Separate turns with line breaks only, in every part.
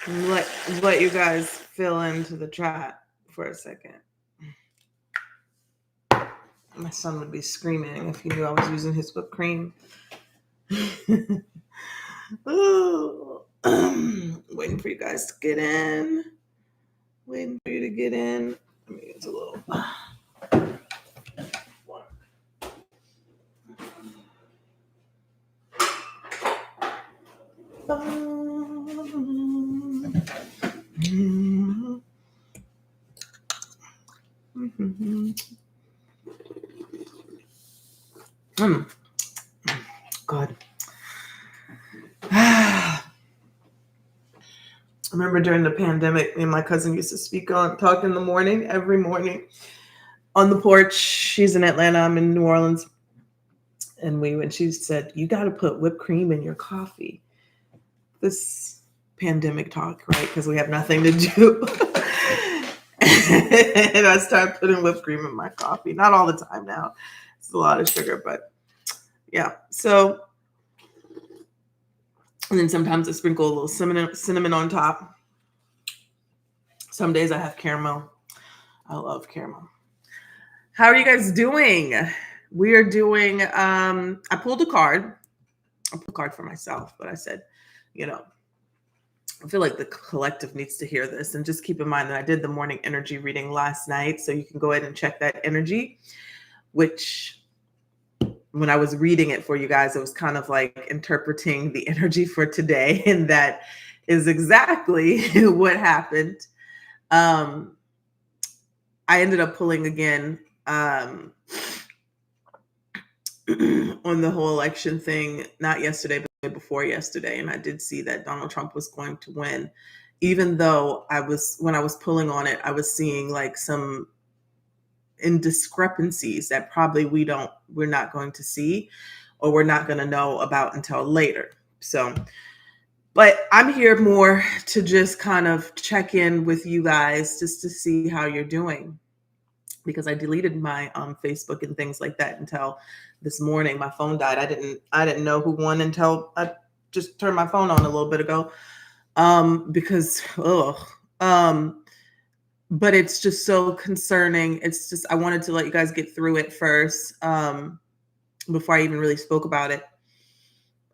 let you guys fill into the chat for a second. My son would be screaming if he knew I was using his whipped cream. Ooh. Waiting for you guys to get in. Waiting for you to get in. Let me use a little. God. I remember during the pandemic, me and my cousin used to talk in the morning, every morning on the porch. She's in Atlanta, I'm in New Orleans. And when she said, you got to put whipped cream in your coffee. This pandemic talk, right? Because we have nothing to do. And I started putting whipped cream in my coffee. Not all the time now. It's a lot of sugar, but yeah. So, and then sometimes I sprinkle a little cinnamon on top. Some days I have caramel. I love caramel. How are you guys doing? We are doing, I pulled a card. I pulled a card for myself, but I said, I feel like the collective needs to hear this. And just keep in mind that I did the morning energy reading last night. So you can go ahead and check that energy, which when I was reading it for you guys, it was kind of like interpreting the energy for today. And that is exactly what happened. I ended up pulling again on the whole election thing, not yesterday, but before yesterday. And I did see that Donald Trump was going to win, even though when I was pulling on it, I was seeing like some indiscrepancies that probably we're not going to see, or we're not going to know about until later. So, but I'm here more to just kind of check in with you guys just to see how you're doing, because I deleted my Facebook and things like that until this morning. My phone died. I didn't know who won until I just turned my phone on a little bit ago. Because but it's just so concerning. It's just, I wanted to let you guys get through it first, before I even really spoke about it.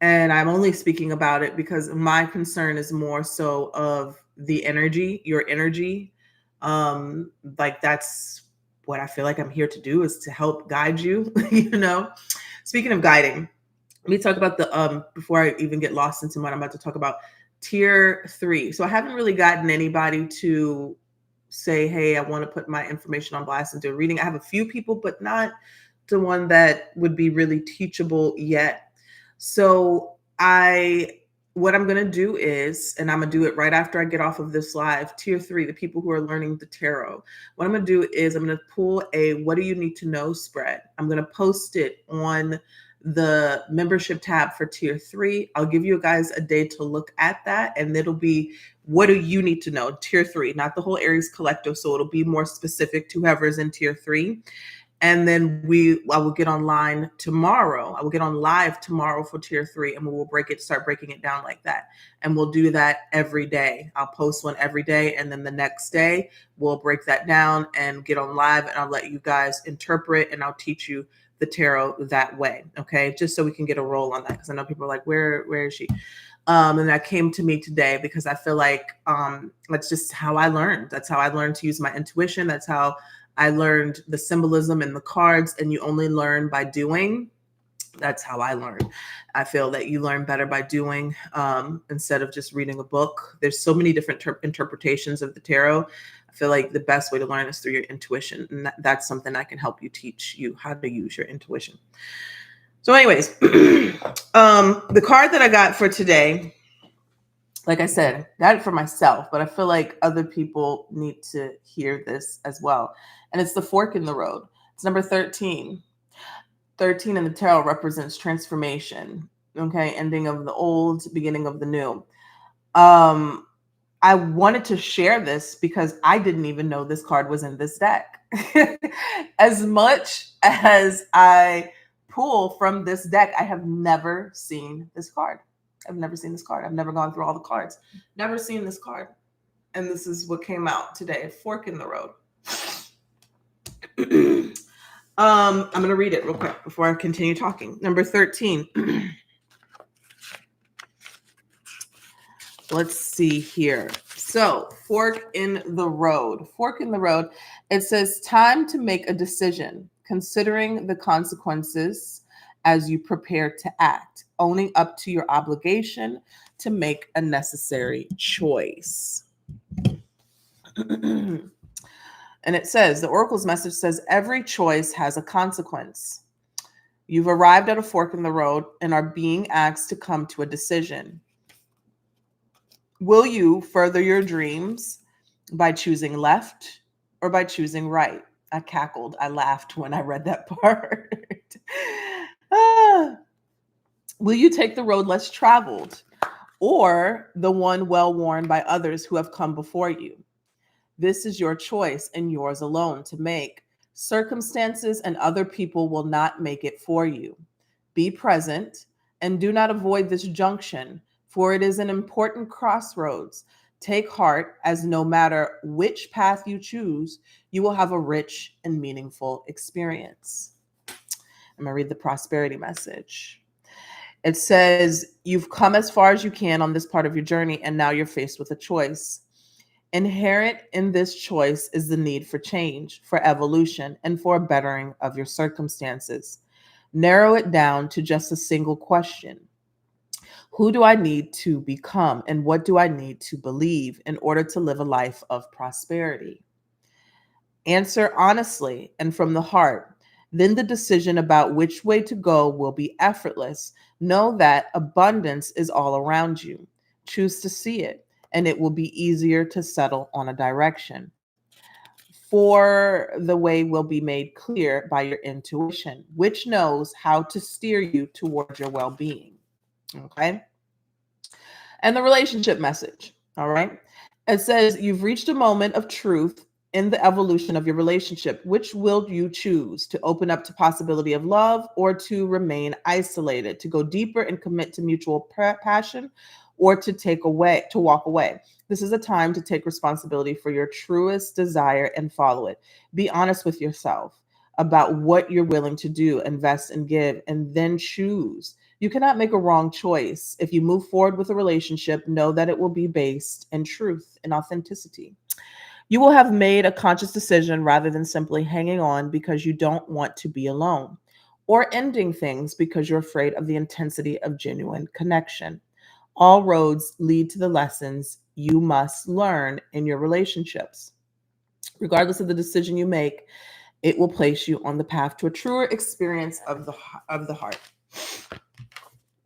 And I'm only speaking about it because my concern is more so of the energy, your energy. Like that's what I feel like I'm here to do, is to help guide you, Speaking of guiding, let me talk about before I even get lost into what I'm about to talk about, tier 3. So I haven't really gotten anybody to say, hey, I want to put my information on blast and do a reading. I have a few people, but not the one that would be really teachable yet. So what I'm going to do is, and I'm going to do it right after I get off of this live, tier 3, the people who are learning the tarot. What I'm going to do is I'm going to pull a what do you need to know spread. I'm going to post it on the membership tab for tier 3. I'll give you guys a day to look at that, and it'll be what do you need to know, tier 3, not the whole Aries collective. So it'll be more specific to whoever's in tier 3. And then I will get online tomorrow. I will get on live tomorrow for tier 3, and we will start breaking it down like that. And we'll do that every day. I'll post one every day. And then the next day we'll break that down and get on live, and I'll let you guys interpret, and I'll teach you the tarot that way. Okay. Just so we can get a roll on that. Cause I know people are like, where is she? And that came to me today because I feel like, that's just how I learned. That's how I learned to use my intuition. That's how I learned the symbolism in the cards, and you only learn by doing. That's how I learned. I feel that you learn better by doing, instead of just reading a book. There's so many different interpretations of the tarot. I feel like the best way to learn is through your intuition. And that's something I can help you, teach you how to use your intuition. So anyways, the card that I got for today, like I said, got it for myself, but I feel like other people need to hear this as well. And it's the fork in the road. It's number 13. 13 in the tarot represents transformation. Okay. Ending of the old, beginning of the new. I wanted to share this because I didn't even know this card was in this deck. As much as I pull from this deck, I have never seen this card. I've never seen this card. I've never gone through all the cards. Never seen this card. And this is what came out today, fork in the road. I'm going to read it real quick before I continue talking. Number 13. Let's see here. So, fork in the road. Fork in the road. It says, time to make a decision, considering the consequences as you prepare to act, owning up to your obligation to make a necessary choice. And it says, the oracle's message says, every choice has a consequence. You've arrived at a fork in the road and are being asked to come to a decision. Will you further your dreams by choosing left or by choosing right? I cackled. I laughed when I read that part. Will you take the road less traveled or the one well worn by others who have come before you? This is your choice and yours alone to make. Circumstances and other people will not make it for you. Be present and do not avoid this junction, for it is an important crossroads. Take heart, as no matter which path you choose, you will have a rich and meaningful experience. I'm going to read the prosperity message. It says, you've come as far as you can on this part of your journey, and now you're faced with a choice. Inherent in this choice is the need for change, for evolution, and for a bettering of your circumstances. Narrow it down to just a single question. Who do I need to become, and what do I need to believe in order to live a life of prosperity? Answer honestly and from the heart. Then the decision about which way to go will be effortless. Know that abundance is all around you. Choose to see it, and it will be easier to settle on a direction. For the way will be made clear by your intuition, which knows how to steer you towards your well-being. Okay. And the relationship message. All right. It says, you've reached a moment of truth in the evolution of your relationship. Which will you choose, to open up to possibility of love or to remain isolated, to go deeper and commit to mutual passion, or to walk away? This is a time to take responsibility for your truest desire and follow it. Be honest with yourself about what you're willing to do, invest and give, and then choose. You cannot make a wrong choice. If you move forward with a relationship, know that it will be based in truth and authenticity. You will have made a conscious decision rather than simply hanging on because you don't want to be alone, or ending things because you're afraid of the intensity of genuine connection. All roads lead to the lessons you must learn in your relationships. Regardless of the decision you make, it will place you on the path to a truer experience of the heart.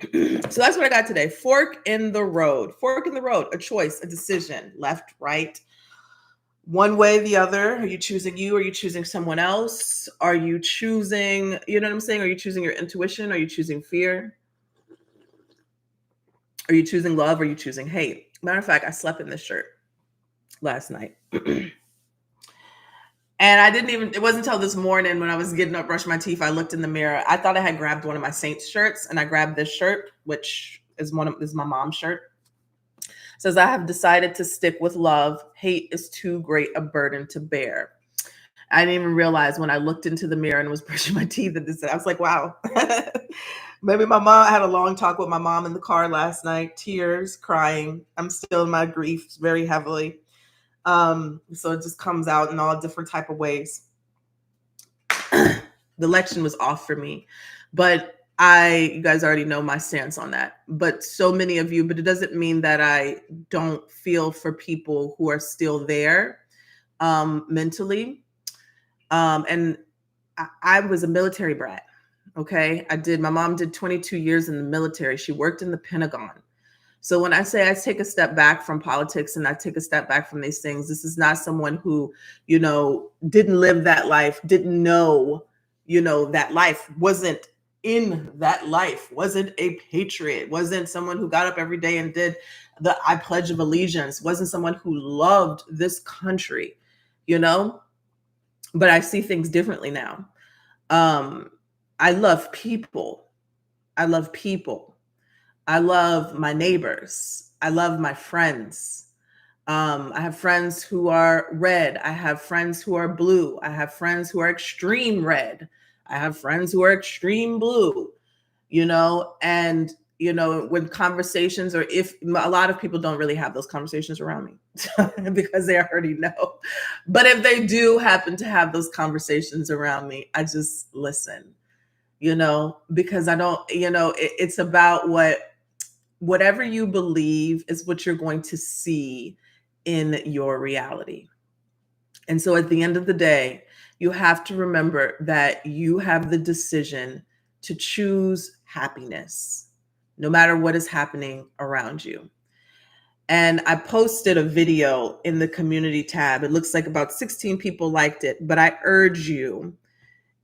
So that's what I got today. Fork in the road. Fork in the road. A choice, a decision. Left, right. One way, the other. Are you choosing you? Are you choosing someone else? Are you choosing, you know what I'm saying? Are you choosing your intuition? Are you choosing fear? Are you choosing love? Are you choosing hate? Matter of fact, I slept in this shirt last night. And it wasn't until this morning when I was getting up, brushing my teeth, I looked in the mirror. I thought I had grabbed one of my Saints shirts, and I grabbed this shirt, which is my mom's shirt. It says, I have decided to stick with love. Hate is too great a burden to bear. I didn't even realize when I looked into the mirror and was brushing my teeth that this, I was like, wow. Maybe I had a long talk with my mom in the car last night, tears, crying. I'm still in my grief very heavily. So it just comes out in all different type of ways. The election was off for me, but you guys already know my stance on that. But so many of you, but it doesn't mean that I don't feel for people who are still there mentally. And I was a military brat. Okay. My mom did 22 years in the military. She worked in the Pentagon. So when I say I take a step back from politics and I take a step back from these things, this is not someone who, didn't live that life, didn't know, that life, wasn't in that life, wasn't a patriot, wasn't someone who got up every day and did the I Pledge of Allegiance, wasn't someone who loved this country, but I see things differently now. I love people. I love people. I love my neighbors. I love my friends. I have friends who are red. I have friends who are blue. I have friends who are extreme red. I have friends who are extreme blue, and when conversations, or if a lot of people don't really have those conversations around me because they already know. But if they do happen to have those conversations around me, I just listen, because I don't, it's about whatever you believe is what you're going to see in your reality. And so at the end of the day, you have to remember that you have the decision to choose happiness, no matter what is happening around you. And I posted a video in the community tab. It looks like about 16 people liked it, but I urge you,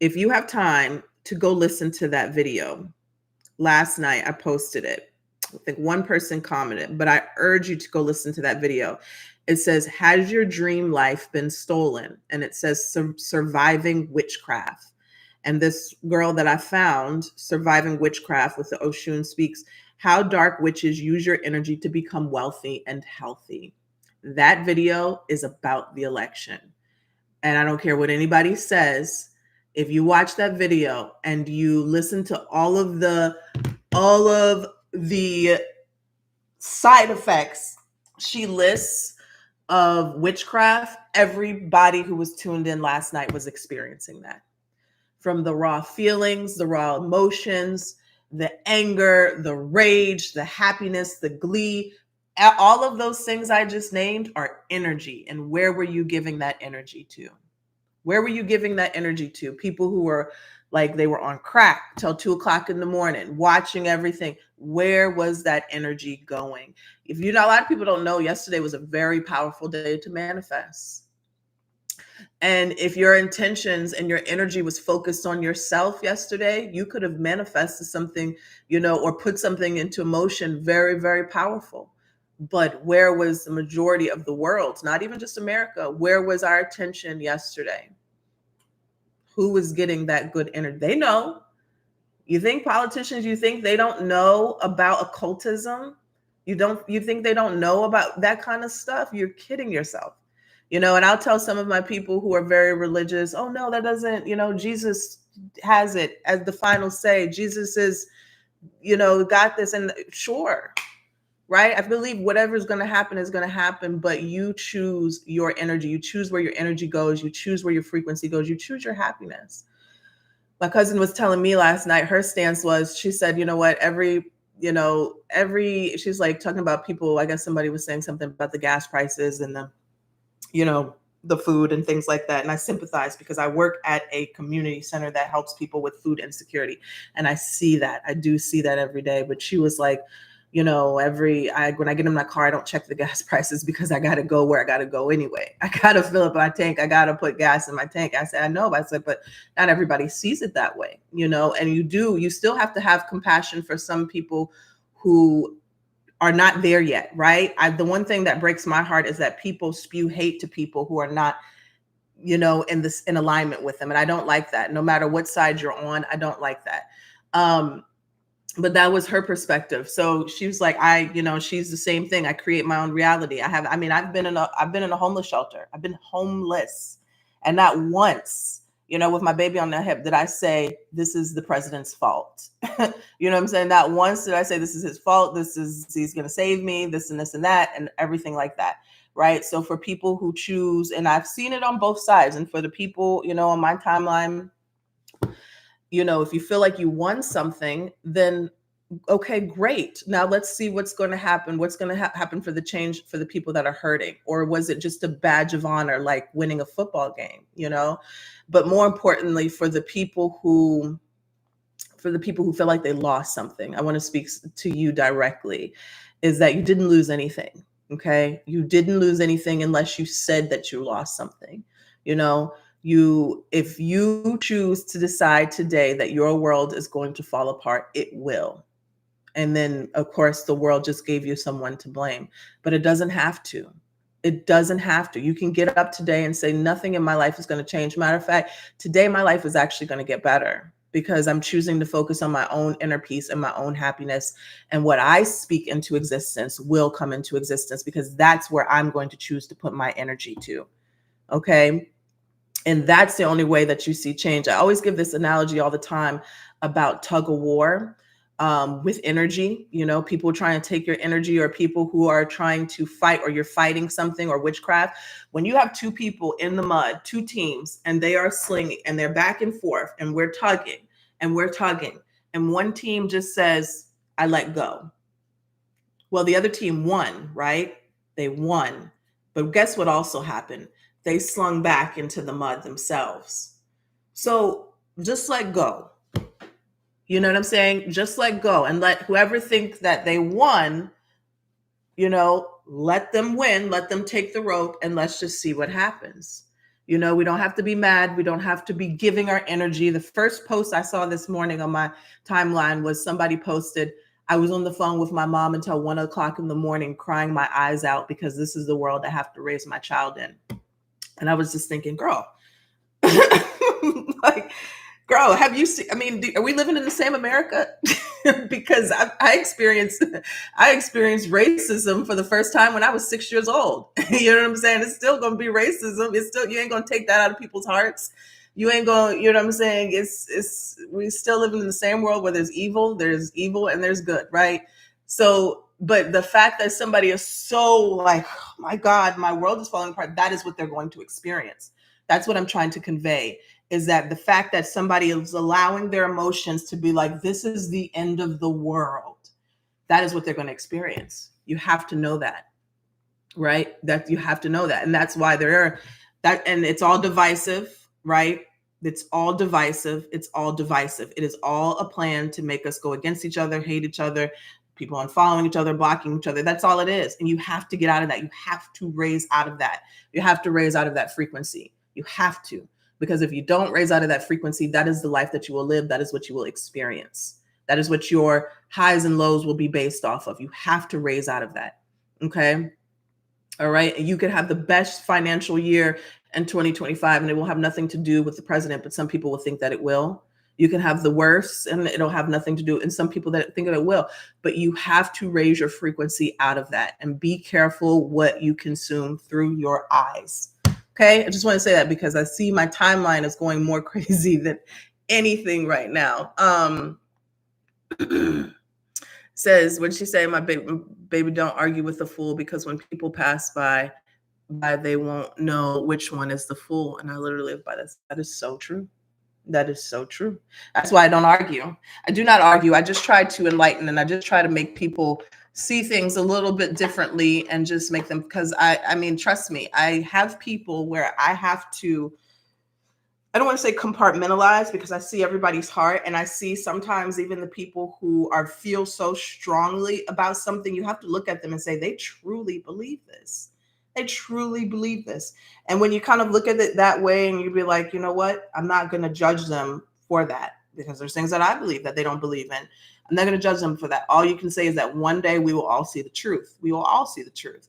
if you have time, to go listen to that video. Last night I posted it. I think one person commented, but I urge you to go listen to that video. It says, "Has your dream life been stolen?" And it says, "Surviving witchcraft." And this girl that I found, "Surviving Witchcraft" with the Oshun, speaks how dark witches use your energy to become wealthy and healthy. That video is about the election. And I don't care what anybody says. If you watch that video and you listen to all of the side effects she lists of witchcraft, everybody who was tuned in last night was experiencing that. From the raw feelings, the raw emotions, the anger, the rage, the happiness, the glee, all of those things I just named are energy. And where were you giving that energy to? Where were you giving that energy to? People who were like they were on crack till 2 o'clock in the morning, watching everything. Where was that energy going? If you know, a lot of people don't know, yesterday was a very powerful day to manifest. And if your intentions and your energy was focused on yourself yesterday, you could have manifested something, or put something into motion very, very powerful. But where was the majority of the world, not even just America, where was our attention yesterday? Who was getting that good energy? They know. You think politicians, you think they don't know about occultism? You think they don't know about that kind of stuff? You're kidding yourself. And I'll tell some of my people who are very religious, "Oh no, that doesn't, Jesus has it as the final say. Jesus is, got this." And sure, right? I believe whatever is going to happen is going to happen, but you choose your energy. You choose where your energy goes. You choose where your frequency goes. You choose your happiness. My cousin was telling me last night, her stance was, she said, "You know what, she's like talking about people." I guess somebody was saying something about the gas prices and the food and things like that. And I sympathize because I work at a community center that helps people with food insecurity. And I see that. I do see that every day. But she was like, when I get in my car, I don't check the gas prices because I got to go where I got to go anyway. I got to fill up my tank. I got to put gas in my tank. I said, I know, but I said, but not everybody sees it that way, and you still have to have compassion for some people who are not there yet, right? The one thing that breaks my heart is that people spew hate to people who are not, in alignment with them. And I don't like that. No matter what side you're on, I don't like that. But that was her perspective. So she was like, she's the same thing. I create my own reality. I've been in a homeless shelter. I've been homeless. And not once, with my baby on the hip, did I say, this is the president's fault. You know what I'm saying? Not once did I say, this is his fault. He's going to save me, this and this and that, and everything like that. Right. So for people who choose, and I've seen it on both sides, and for the people, on my timeline, if you feel like you won something, then okay, great. Now let's see what's going to happen. What's going to happen for the change for the people that are hurting? Or was it just a badge of honor, like winning a football game, But more importantly, for the people who feel like they lost something, I want to speak to you directly, is that you didn't lose anything. Okay. You didn't lose anything unless you said that you lost something, if you choose to decide today that your world is going to fall apart, it will. And then, of course, the world just gave you someone to blame, but it doesn't have to. It doesn't have to. You can get up today and say, nothing in my life is going to change. Matter of fact, today my life is actually going to get better. because I'm choosing to focus on my own inner peace and my own happiness. And what I speak into existence will come into existence, because that's where I'm going to choose to put my energy to. Okay. And that's the only way that you see change. I always give this analogy all the time about tug of war, with energy. You know, people trying to take your energy, or people who are trying to fight, or you're fighting something, or witchcraft. When you have two people in the mud, two teams, and they are slinging and they're back and forth, and we're tugging and we're tugging, and one team just says, I let go. Well, the other team won, right? They won. But guess what also happened? They slung back into the mud themselves. So just let go. You know what I'm saying? Just let go, and let whoever thinks that they won, let them win, let them take the rope, and let's just see what happens. We don't have to be mad. We don't have to be giving our energy. The first post I saw this morning on my timeline was somebody posted, I was on the phone with my mom until 1 o'clock in the morning, crying my eyes out, because this is the world I have to raise my child in. And I was just thinking, girl, like, girl, have you seen, are we living in the same America? Because I experienced racism for the first time when I was 6 years old. You know what I'm saying? It's still going to be racism. You ain't going to take that out of people's hearts. You ain't going, you know what I'm saying? We still living in the same world where there's evil and there's good, right? So, but the fact that somebody is so like, oh my God, my world is falling apart, that is what they're going to experience. That's what I'm trying to convey, is that the fact that somebody is allowing their emotions to be like, this is the end of the world, that is what they're going to experience. You have to know that, right? That you have to know that. And that's why and it's all divisive, right? It's all divisive. It's all divisive. It is all a plan to make us go against each other, hate each other, people unfollowing each other, blocking each other. That's all it is. And you have to get out of that. You have to raise out of that. You have to raise out of that frequency. You have to. Because if you don't raise out of that frequency, that is the life that you will live. That is what you will experience. That is what your highs and lows will be based off of. You have to raise out of that. Okay. All right. And you could have the best financial year in 2025, and it will have nothing to do with the president, but some people will think that it will. You can have the worst and it'll have nothing to do. And some people that think that it will, but you have to raise your frequency out of that, and be careful what you consume through your eyes. Okay. I just want to say that because I see my timeline is going more crazy than anything right now. Says, what did she say? My baby, don't argue with the fool, because when people pass by, they won't know which one is the fool. And I literally live by this. That is so true. That is so true. That's why I don't argue. I do not argue. I just try to enlighten, and I just try to make people see things a little bit differently, and just make them, because I mean, trust me, I have people where I have to, I don't want to say compartmentalize, because I see everybody's heart, and I see sometimes even the people who feel so strongly about something, you have to look at them and say, they truly believe this. They truly believe this. And when you kind of look at it that way, and you be like, you know what? I'm not going to judge them for that, because there's things that I believe that they don't believe in. I'm not going to judge them for that. All you can say is that one day we will all see the truth. We will all see the truth.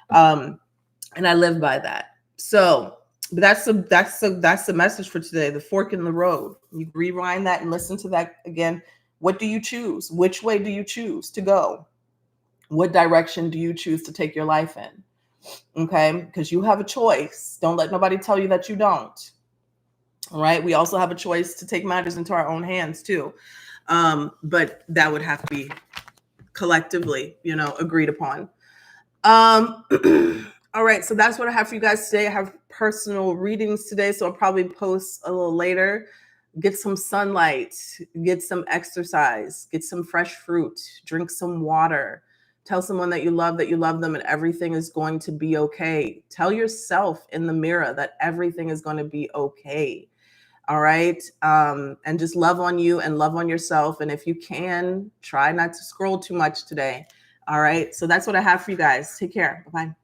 And I live by that. So, but that's the message for today. The fork in the road. You rewind that and listen to that again. What do you choose? Which way do you choose to go? What direction do you choose to take your life in? Okay, because you have a choice. Don't let nobody tell you that you don't. All right. We also have a choice to take matters into our own hands too. But that would have to be collectively, agreed upon. All right. So that's what I have for you guys today. I have personal readings today, so I'll probably post a little later. Get some sunlight, get some exercise, get some fresh fruit, drink some water. Tell someone that you love them, and everything is going to be okay. Tell yourself in the mirror that everything is going to be okay. All right. And just love on you and love on yourself. And if you can, try not to scroll too much today. All right. So that's what I have for you guys. Take care. Bye-bye.